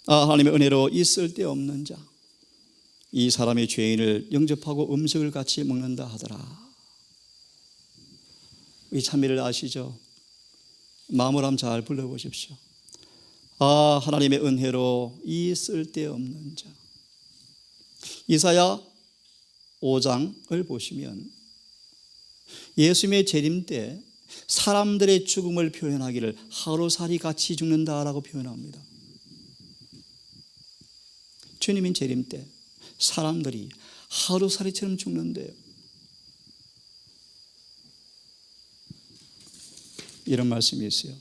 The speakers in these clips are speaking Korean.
하나님의 은혜로 이 쓸데없는 자, 이 사람의 죄인을 영접하고 음식을 같이 먹는다 하더라. 이 찬미를 아시죠? 마음을 한번 잘 불러보십시오. 하나님의 은혜로 이 쓸데없는 자. 이사야 5장을 보시면 예수님의 재림 때 사람들의 죽음을 표현하기를 하루살이 같이 죽는다라고 표현합니다. 주님인 재림 때 사람들이 하루살이처럼 죽는데요. 이런 말씀이 있어요.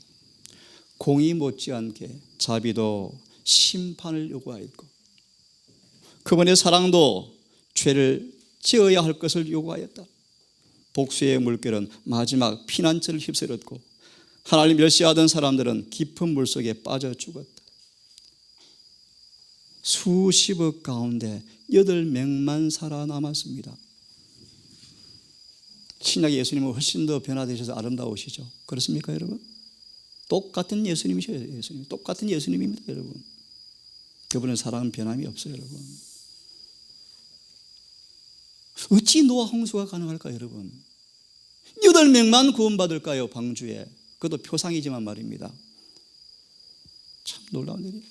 공의 못지않게 자비도 심판을 요구하였고 그분의 사랑도 죄를 지어야 할 것을 요구하였다. 복수의 물결은 마지막 피난처를 휩쓸었고 하나님 멸시하던 사람들은 깊은 물속에 빠져 죽었다. 수십억 가운데 8명만 살아남았습니다. 신약 예수님은 훨씬 더 변화되셔서 아름다우시죠. 그렇습니까 여러분? 똑같은 예수님이셔요. 예수님 똑같은 예수님입니다 여러분. 그분의 사랑은 변함이 없어요 여러분. 어찌 노아 홍수가 가능할까요 여러분? 8명만 구원받을까요 방주에? 그것도 표상이지만 말입니다. 참 놀라운 일이에요.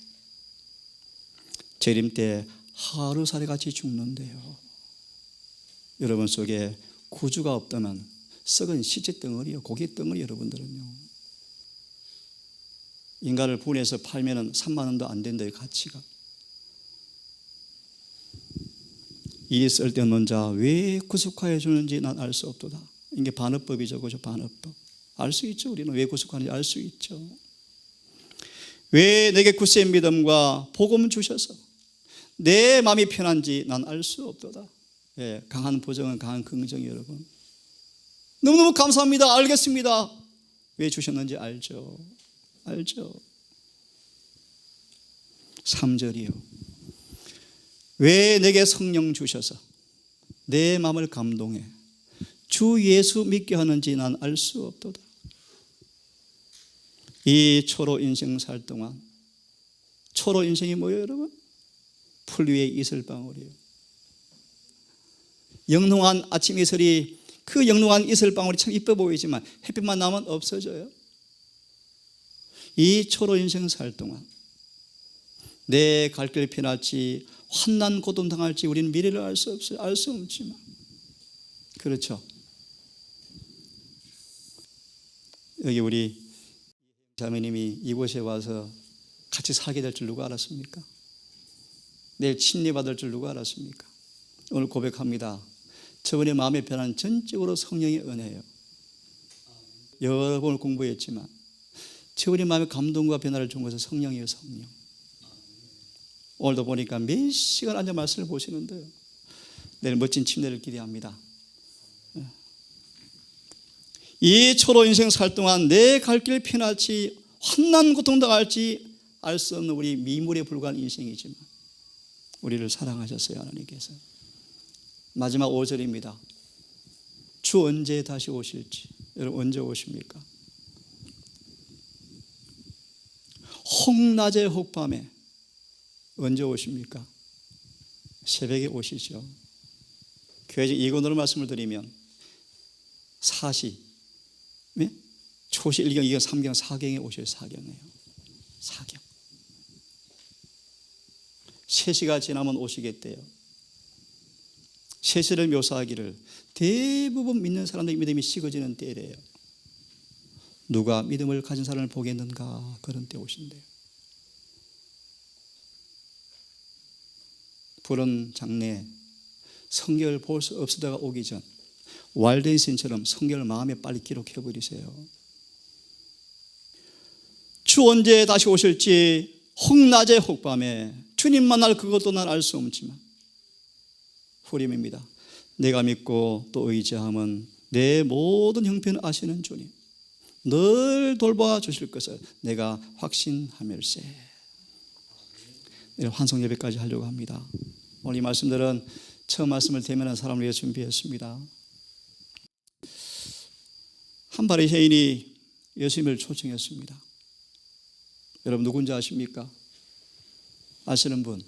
재림 때 하루살이 같이 죽는데요. 여러분 속에 구주가 없다면 썩은 시체 덩어리요, 고기 덩어리. 여러분들은요, 인간을 분해서 팔면 3만 원도 안 된다의 가치가. 이 쓸데없는 자 왜 구속하여 주는지 난 알 수 없도다. 이게 반어법이죠, 그죠? 반어법. 알 수 있죠. 우리는 왜 구속하는지 알 수 있죠. 왜 내게 굳센 믿음과 복음 주셔서 내 마음이 편한지 난 알 수 없도다. 예, 강한 보정은 강한 긍정이 여러분. 너무너무 감사합니다. 알겠습니다. 왜 주셨는지 알죠. 알죠. 3절이요. 왜 내게 성령 주셔서 내 마음을 감동해 주 예수 믿게 하는지 난 알 수 없도다. 이 초로 인생 살 동안, 초로 인생이 뭐예요 여러분? 풀 위에 이슬방울이에요. 영롱한 아침 이슬이, 그 영롱한 이슬방울이 참 이뻐 보이지만 햇빛만 나면 없어져요. 이 초로 인생 살 동안 내 갈 길 피날지 환난 고통 당할지 우리는 미래를 알 수 없어요. 알 수 없지만 그렇죠. 여기 우리 자매님이 이곳에 와서 같이 살게 될 줄 누가 알았습니까? 내일 침례받을 줄 누가 알았습니까? 오늘 고백합니다. 저번에 마음의 변화는 전적으로 성령의 은혜예요. 여러 번을 공부했지만 저번에 마음의 감동과 변화를 준 것은 성령이에요. 성령. 오늘도 보니까 몇 시간 앉아 말씀을 보시는데요. 내일 멋진 침례를 기대합니다. 이 초로 인생 살 동안 내 갈 길 피날지 환난 고통 당할지 알 수 없는 우리 미물에 불과한 인생이지만 우리를 사랑하셨어요. 하나님께서. 마지막 5절입니다. 주 언제 다시 오실지. 여러분 언제 오십니까? 혹낮에 혹밤에 언제 오십니까? 새벽에 오시죠. 교회에서 이건으로 말씀을 드리면 사시, 초시 1경, 2경, 3경, 4경에 오셔요. 4경에요. 4경. 3시가 지나면 오시겠대요. 3시를 묘사하기를 대부분 믿는 사람들의 믿음이 식어지는 때래요. 누가 믿음을 가진 사람을 보겠는가, 그런 때 오신대요. 푸른 장래에 성경을 볼 수 없으다가 오기 전 왈덴 시인처럼 성경을 마음에 빨리 기록해 버리세요. 주 언제 다시 오실지 혹낮에 혹밤에 주님 만날 그것도 난 알 수 없지만 후림입니다. 내가 믿고 또 의지함은 내 모든 형편을 아시는 주님 늘 돌봐 주실 것을 내가 확신하밀세. 내일 환송 예배까지 하려고 합니다. 오늘 이 말씀들은 처음 말씀을 대면한 사람을 위해 준비했습니다. 한 바리새인이 예수님을 초청했습니다. 여러분 누군지 아십니까? 아시는 분?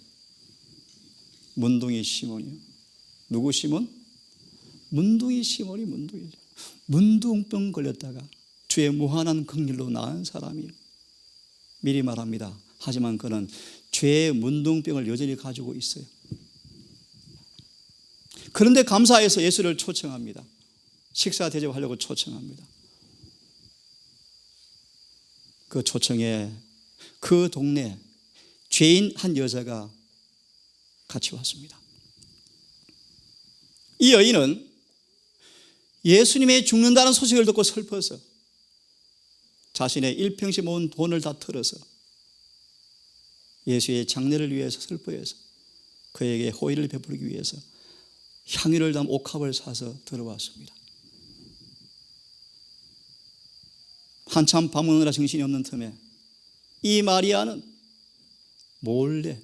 문둥이 시몬이요. 누구 시몬? 문둥이 시몬이 문둥이죠. 문둥병 걸렸다가 주의 무한한 긍휼로 나은 사람이에요. 미리 말합니다. 하지만 그는 죄의 문둥병을 여전히 가지고 있어요. 그런데 감사해서 예수를 초청합니다. 식사 대접하려고 초청합니다. 그 초청에 그 동네 죄인 한 여자가 같이 왔습니다. 이 여인은 예수님이 죽는다는 소식을 듣고 슬퍼서 자신의 일평시 모은 돈을 다 털어서 예수의 장례를 위해서 슬퍼해서 그에게 호의를 베풀기 위해서 향유를 담은 옥합을 사서 들어왔습니다. 한참 밥 먹느라 정신이 없는 틈에 이 마리아는 몰래,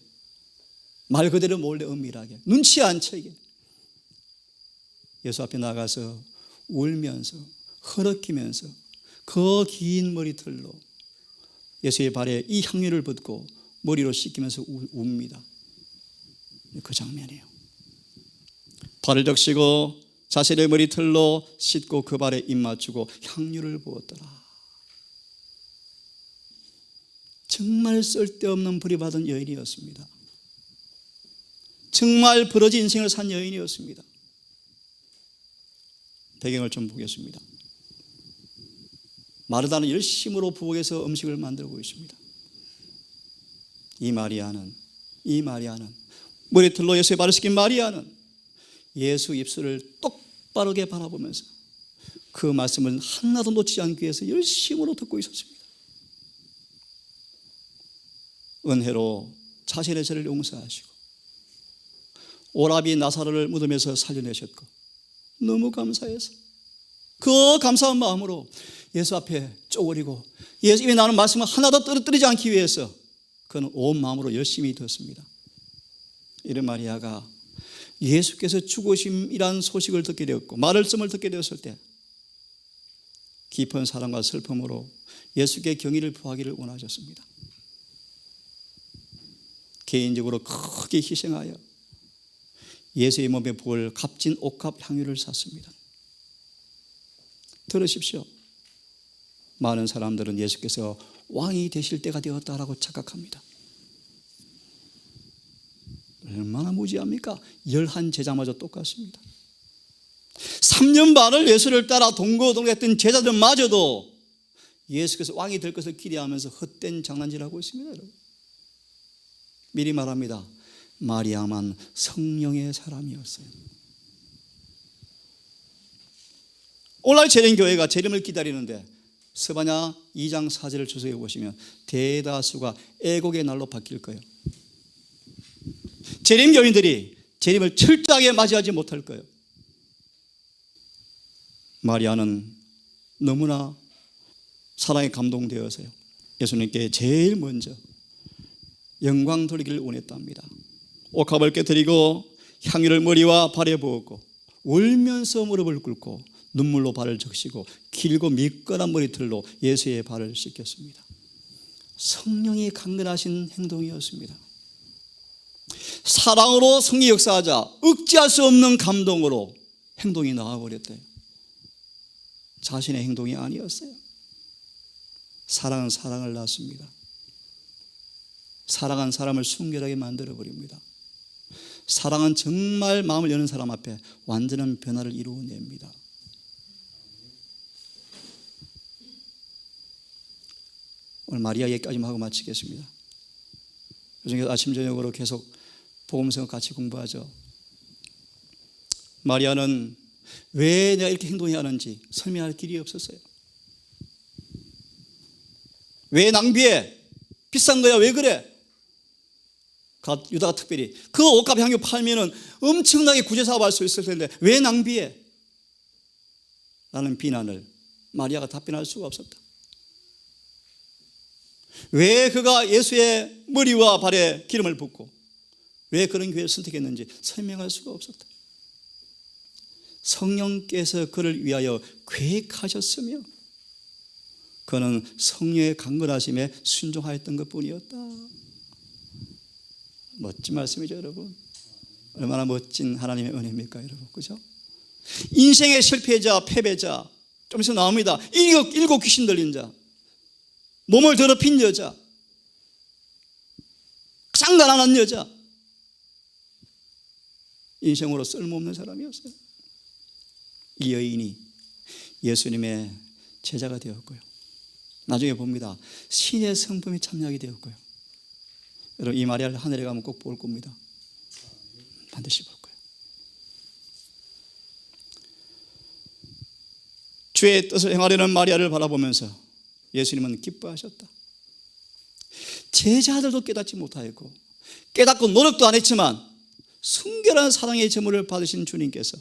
말 그대로 몰래 은밀하게 눈치 안 채게 예수 앞에 나가서 울면서 흐느끼면서 그 긴 머리털로 예수의 발에 이 향유를 붓고 머리로 씻기면서 웁니다. 그 장면이에요. 발을 적시고 자신의 머리털로 씻고 그 발에 입 맞추고 향유를 부었더라. 정말 쓸데없는 부리받은 여인이었습니다. 정말 부러진 인생을 산 여인이었습니다. 배경을 좀 보겠습니다. 마르다는 열심으로 부엌에서 음식을 만들고 있습니다. 이 마리아는 머리털로 예수의 발을 씻긴 마리아는 예수 입술을 똑바르게 바라보면서 그 말씀을 하나도 놓치지 않기 위해서 열심으로 듣고 있었습니다. 은혜로 자신의 죄를 용서하시고 오라비 나사로를 무덤에서 살려내셨고 너무 감사해서 그 감사한 마음으로 예수 앞에 쪼그리고 예수님이 나는 말씀을 하나도 떨어뜨리지 않기 위해서 그는 온 마음으로 열심히 듣습니다. 이런 마리아가 예수께서 죽으심이란 소식을 듣게 되었고 말씀을 듣게 되었을 때 깊은 사랑과 슬픔으로 예수께 경의를 표하기를 원하셨습니다. 개인적으로 크게 희생하여 예수의 몸에 부을 값진 옥합 향유를 샀습니다. 들으십시오. 많은 사람들은 예수께서 왕이 되실 때가 되었다라고 착각합니다. 얼마나 무지합니까? 11 제자마저 똑같습니다. 3년 반을 예수를 따라 동거동거했던 제자들마저도 예수께서 왕이 될 것을 기대하면서 헛된 장난질하고 있습니다. 여러분. 미리 말합니다. 마리아만 성령의 사람이었어요. 오늘날 재림교회가 재림을 기다리는데 스바냐 2장 4절을 주석해 보시면 대다수가 애곡의 날로 바뀔 거예요. 재림교인들이 재림을 철저하게 맞이하지 못할 거예요. 마리아는 너무나 사랑에 감동되어서요 예수님께 제일 먼저 영광 돌리기를 원했답니다. 옥합을 깨뜨리고 향유를 머리와 발에 부었고 울면서 무릎을 꿇고 눈물로 발을 적시고 길고 미끈한 머리털로 예수의 발을 씻겼습니다. 성령이 강건하신 행동이었습니다. 사랑으로 성리 역사하자 억제할 수 없는 감동으로 행동이 나와버렸대요. 자신의 행동이 아니었어요. 사랑은 사랑을 낳습니다. 사랑한 사람을 순결하게 만들어버립니다. 사랑은 정말 마음을 여는 사람 앞에 완전한 변화를 이루어냅니다. 오늘 마리아 얘기까지만 하고 마치겠습니다. 요즘 아침 저녁으로 계속 복음서 같이 공부하죠. 마리아는 왜 내가 이렇게 행동해야 하는지 설명할 길이 없었어요. 왜 낭비해? 비싼 거야 왜 그래? 유다가 특별히 그 옷값 향유 팔면은 엄청나게 구제사업할 수 있을 텐데 왜 낭비해? 라는 비난을 마리아가 답변할 수가 없었다. 왜 그가 예수의 머리와 발에 기름을 붓고 왜 그런 교회를 선택했는지 설명할 수가 없었다. 성령께서 그를 위하여 계획하셨으며 그는 성령의 강건하심에 순종하였던 것뿐이었다. 멋진 말씀이죠, 여러분. 얼마나 멋진 하나님의 은혜입니까, 여러분. 그죠? 인생의 실패자, 패배자, 좀 있으면 나옵니다. 일곱 귀신 들린 자, 몸을 더럽힌 여자, 가장 가난한 여자, 인생으로 쓸모없는 사람이었어요. 이 여인이 예수님의 제자가 되었고요. 나중에 봅니다. 신의 성품이 참여하게 되었고요. 여러분, 이 마리아를 하늘에 가면 꼭 볼 겁니다. 반드시 볼 거예요. 주의 뜻을 행하려는 마리아를 바라보면서 예수님은 기뻐하셨다. 제자들도 깨닫지 못하였고 깨닫고 노력도 안 했지만 순결한 사랑의 제물을 받으신 주님께서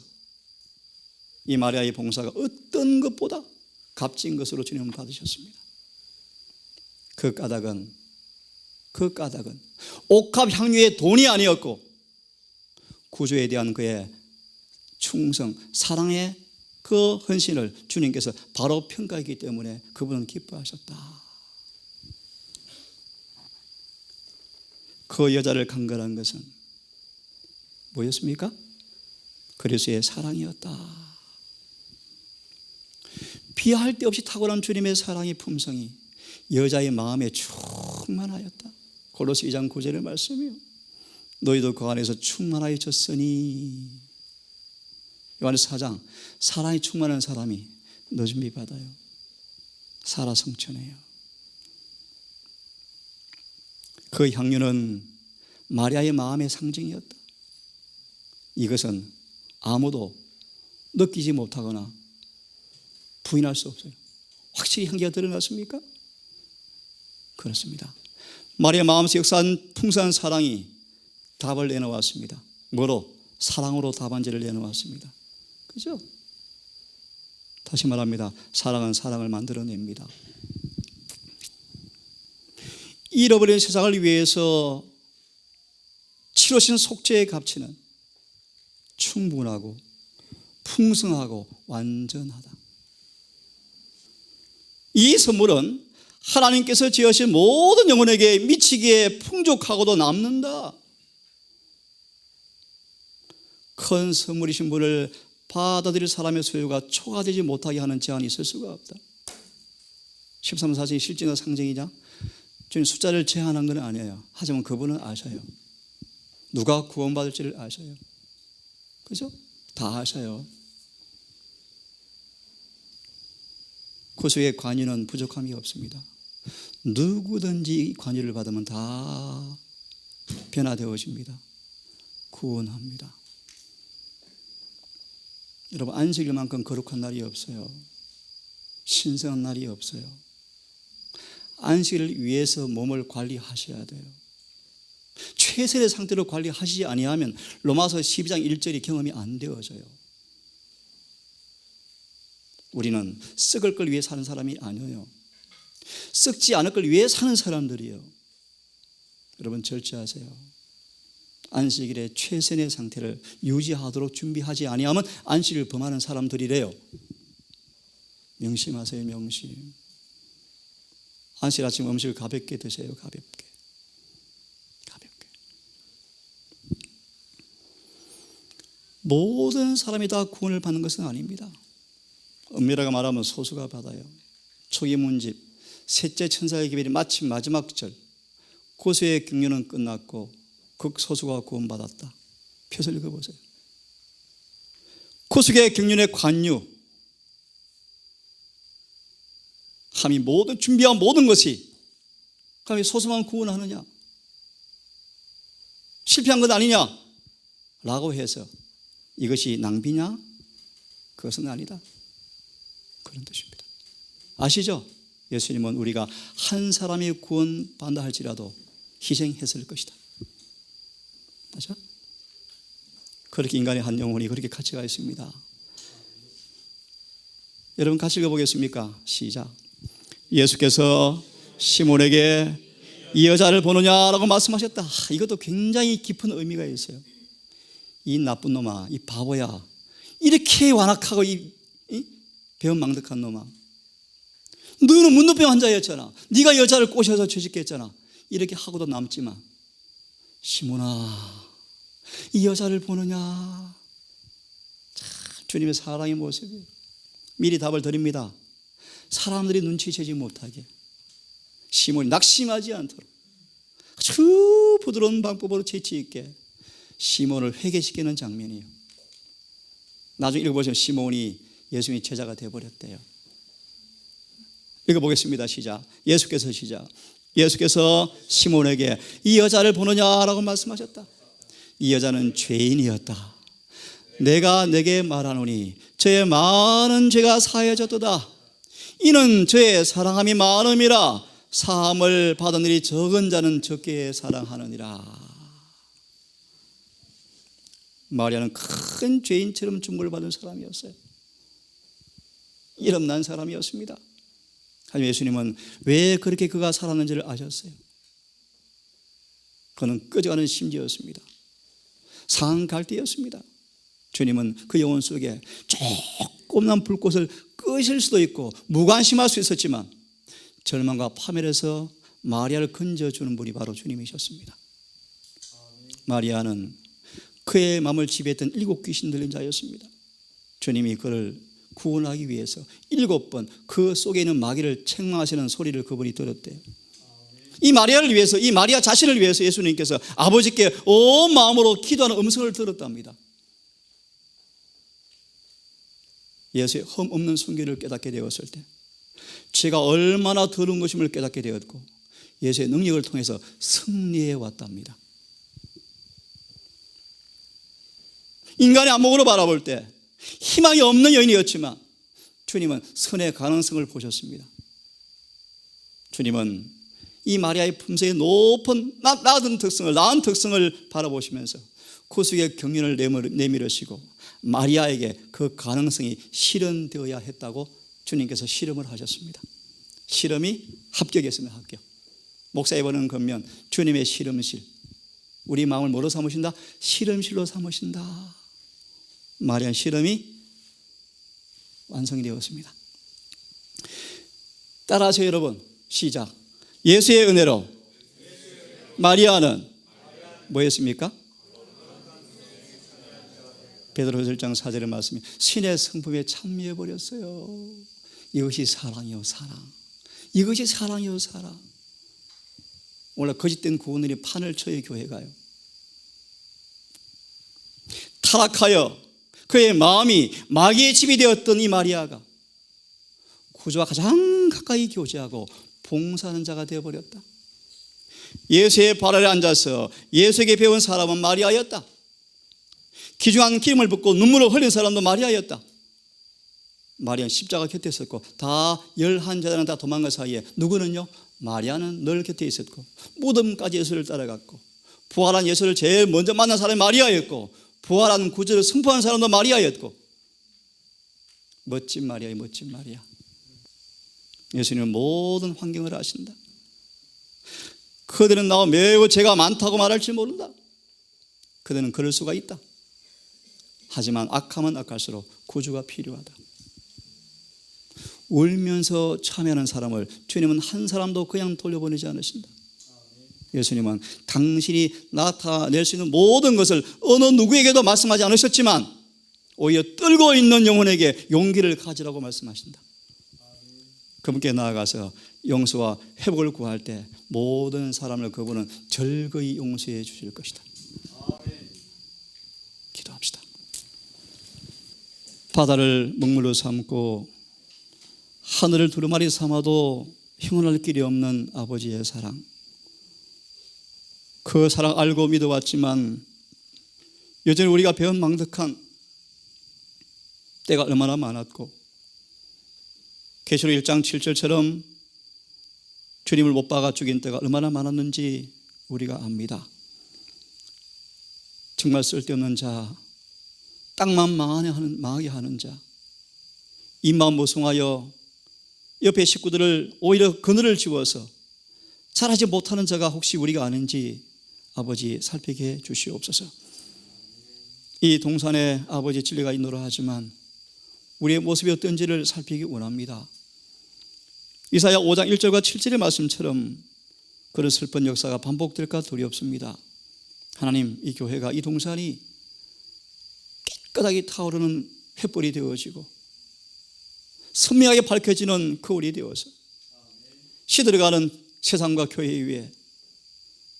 이 마리아의 봉사가 어떤 것보다 값진 것으로 주님은 받으셨습니다. 그 까닭은 옥합 향유의 돈이 아니었고 구주에 대한 그의 충성, 사랑의 그 헌신을 주님께서 바로 평가했기 때문에 그분은 기뻐하셨다. 그 여자를 간결한 것은 뭐였습니까? 그리스도의 사랑이었다. 비할 데 없이 탁월한 주님의 사랑의 품성이 여자의 마음에 충만하였다. 골로새 2장 9절의 말씀이요. 너희도 그 안에서 충만하여졌으니. 요한에서 4장 사랑이 충만한 사람이 늦은비 받아요. 살아 성천해요. 그 향유는 마리아의 마음의 상징이었다. 이것은 아무도 느끼지 못하거나 부인할 수 없어요. 확실히 향기가 드러났습니까? 그렇습니다. 마리아 마음에서 역사한 풍성한 사랑이 답을 내놓았습니다. 뭐로? 사랑으로 답안지를 내놓았습니다. 그죠? 다시 말합니다. 사랑은 사랑을 만들어냅니다. 잃어버린 세상을 위해서 치르신 속죄의 가치는 충분하고 풍성하고 완전하다. 이 선물은 하나님께서 지으신 모든 영혼에게 미치기에 풍족하고도 남는다. 큰 선물이신 분을 받아들일 사람의 소유가 초과되지 못하게 하는 제한이 있을 수가 없다. 13, 14이 실제나 상징이냐? 주님 숫자를 제한한 건 아니에요. 하지만 그분은 아셔요. 누가 구원받을지를 아셔요. 그죠? 다 아셔요. 구속의 관유는 부족함이 없습니다. 누구든지 관유를 받으면 다 변화되어집니다. 구원합니다. 여러분, 안식일만큼 거룩한 날이 없어요. 신성한 날이 없어요. 안식일을 위해서 몸을 관리하셔야 돼요. 최선의 상태로 관리하시지 아니하면 로마서 12장 1절이 경험이 안 되어져요. 우리는 썩을 걸 위해 사는 사람이 아니에요. 썩지 않을 걸 위해 사는 사람들이에요. 여러분 절제하세요. 안식일에 최선의 상태를 유지하도록 준비하지 아니하면 안식일을 범하는 사람들이래요. 명심하세요. 명심. 안식 아침 음식을 가볍게 드세요. 가볍게. 모든 사람이 다 구원을 받는 것은 아닙니다. 엄밀하게 말하면 소수가 받아요. 초기 문집, 셋째 천사의 기별이 마침 마지막 절, 고수의 경륜은 끝났고 극소수가 구원받았다. 펴서 읽어보세요. 고수의 경륜의 관유, 함이 모든 준비한 모든 것이 감히 소수만 구원하느냐? 실패한 것 아니냐? 라고 해서 이것이 낭비냐? 그것은 아니다. 그런 뜻입니다. 아시죠? 예수님은 우리가 한 사람이 구원받는다 할지라도 희생했을 것이다. 맞죠? 그렇게 인간의 한 영혼이 그렇게 가치가 있습니다. 여러분 같이 읽어보겠습니까? 시작. 예수께서 시몬에게 이 여자를 보느냐라고 말씀하셨다. 이것도 굉장히 깊은 의미가 있어요. 이 나쁜 놈아, 이 바보야, 이렇게 완악하고 이 배은망덕한 놈아, 너는 문둥병 환자였잖아. 네가 여자를 꼬셔서 죄짓게 했잖아. 이렇게 하고도 남지만 시몬아, 이 여자를 보느냐? 참 주님의 사랑의 모습이에요. 미리 답을 드립니다. 사람들이 눈치채지 못하게 시몬이 낙심하지 않도록 아주 부드러운 방법으로 재치 있게 시몬을 회개시키는 장면이에요. 나중에 읽어보시면 시몬이 예수님의 제자가 되어버렸대요. 읽어보겠습니다. 시작. 예수께서 시몬에게 이 여자를 보느냐라고 말씀하셨다. 이 여자는 죄인이었다. 내가 내게 말하노니 저의 많은 죄가 사해졌도다. 이는 저의 사랑함이 많음이라 사함을 받은 일이 적은 자는 적게 사랑하느니라. 마리아는 큰 죄인처럼 중보를 받은 사람이었어요. 이름난 사람이었습니다. 하지만 예수님은 왜 그렇게 그가 살았는지를 아셨어요. 그는 꺼져가는 심지였습니다. 상한 갈대였습니다. 주님은 그 영혼 속에 조그만 불꽃을 끄실 수도 있고 무관심할 수 있었지만 절망과 파멸에서 마리아를 건져주는 분이 바로 주님이셨습니다. 마리아는 그의 마음을 지배했던 7 귀신 들린 자였습니다. 주님이 그를 구원하기 위해서 7번 그 속에 있는 마귀를 책망하시는 소리를 그분이 들었대요. 이 마리아를 위해서, 이 마리아 자신을 위해서 예수님께서 아버지께 온 마음으로 기도하는 음성을 들었답니다. 예수의 흠 없는 순결을 깨닫게 되었을 때 죄가 얼마나 더러운 것임을 깨닫게 되었고 예수의 능력을 통해서 승리해 왔답니다. 인간의 안목으로 바라볼 때 희망이 없는 여인이었지만 주님은 선의 가능성을 보셨습니다. 주님은 이 마리아의 품새의 높은 나은 특성을 바라보시면서 그 속에 경륜을 내밀으시고 마리아에게 그 가능성이 실현되어야 했다고 주님께서 실험을 하셨습니다. 실험이 합격했습니다. 합격. 목사에 보는 겉면 주님의 실험실, 우리 마음을 뭐로 삼으신다? 실험실로 삼으신다. 마리아의 실험이 완성이 되었습니다. 따라하세요 여러분. 시작. 예수의 은혜로 마리아는 뭐였습니까? 베드로후서 1장 4절의 말씀이 신의 성품에 참여해버렸어요. 이것이 사랑이요 사랑. 이것이 사랑이요 사랑. 원래 거짓된 구원들이 판을 쳐요. 교회가요. 타락하여 그의 마음이 마귀의 집이 되었던 이 마리아가 구주와 가장 가까이 교제하고 봉사하는 자가 되어버렸다. 예수의 발 아래 앉아서 예수에게 배운 사람은 마리아였다. 귀중한 기름을 붓고 눈물을 흘린 사람도 마리아였다. 마리아는 십자가 곁에 있었고 다 11제자는 다 도망간 사이에 누구는요? 마리아는 늘 곁에 있었고 무덤까지 예수를 따라갔고 부활한 예수를 제일 먼저 만난 사람이 마리아였고 부활한 구주를 선포한 사람도 마리아였고 멋진 마리아의 멋진 마리아. 예수님은 모든 환경을 아신다. 그들은 나와 매우 죄가 많다고 말할지 모른다. 그들은 그럴 수가 있다. 하지만 악하면 악할수록 구주가 필요하다. 울면서 참여하는 사람을 주님은 한 사람도 그냥 돌려보내지 않으신다. 예수님은 당신이 나타낼 수 있는 모든 것을 어느 누구에게도 말씀하지 않으셨지만 오히려 떨고 있는 영혼에게 용기를 가지라고 말씀하신다. 그분께 나아가서 용서와 회복을 구할 때 모든 사람을 그분은 절거히 용서해 주실 것이다. 기도합시다. 바다를 먹물로 삼고 하늘을 두루마리 삼아도 형언할 길이 없는 아버지의 사랑, 그 사랑 알고 믿어왔지만 여전히 우리가 배은망덕한 때가 얼마나 많았고 계시록 1장 7절처럼 주님을 못 박아 죽인 때가 얼마나 많았는지 우리가 압니다. 정말 쓸데없는 자, 땅만 망하게 하는 자, 입만 무성하여 옆에 식구들을 오히려 그늘을 지워서 잘하지 못하는 자가 혹시 우리가 아는지 아버지 살피게 해 주시옵소서. 이 동산에 아버지 진리가 있노라 하지만 우리의 모습이 어떤지를 살피기 원합니다. 이사야 5장 1절과 7절의 말씀처럼 그런 슬픈 역사가 반복될까 두렵습니다. 하나님, 이 교회가, 이 동산이 깨끗하게 타오르는 횃불이 되어지고 선명하게 밝혀지는 거울이 되어서 시들어가는 세상과 교회 위에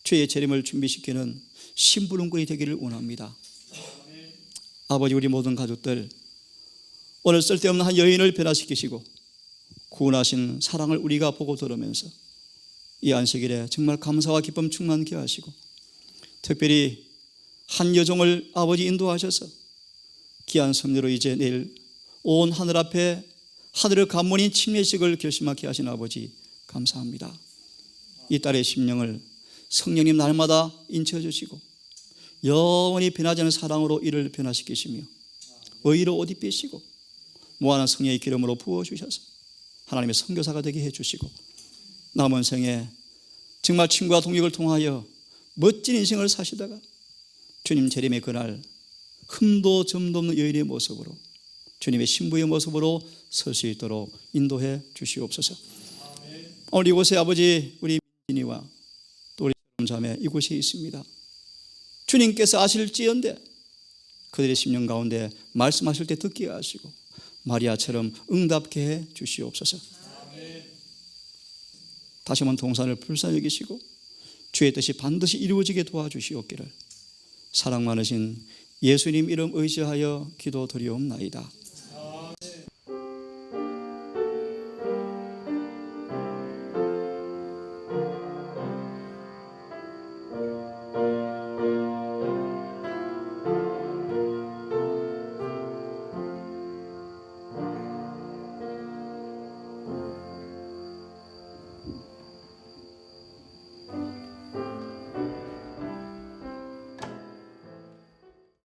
죄의 재림을 준비시키는 심부름꾼이 되기를 원합니다. 아버지, 우리 모든 가족들 오늘 쓸데없는 한 여인을 변화시키시고 구원하신 사랑을 우리가 보고 들으면서 이 안식일에 정말 감사와 기쁨 충만케 하시고 특별히 한 여종을 아버지 인도하셔서 귀한 섭리로 이제 내일 온 하늘 앞에 하늘의 관문인 침례식을 결심하게 하신 아버지 감사합니다. 이 딸의 심령을 성령님 날마다 인쳐 주시고 영원히 변하지 않는 사랑으로 이를 변화시키시며 의로 옷 입히시고 무한한 성령의 기름으로 부어주셔서 하나님의 선교사가 되게 해주시고 남은 생에 정말 친구와 동역을 통하여 멋진 인생을 사시다가 주님 재림의 그날 흠도 점도 없는 여인의 모습으로 주님의 신부의 모습으로 설 수 있도록 인도해 주시옵소서. 오늘 이곳에 아버지 우리 민진이와 또 우리 자매 이곳에 있습니다. 주님께서 아실지언데 그들의 심령 가운데 말씀하실 때 듣게 하시고 마리아처럼 응답케 해 주시옵소서. 다시 한번 동산을 불쌍히 여기시고 주의 뜻이 반드시 이루어지게 도와주시옵기를 사랑 많으신 예수님 이름 의지하여 기도드리옵나이다.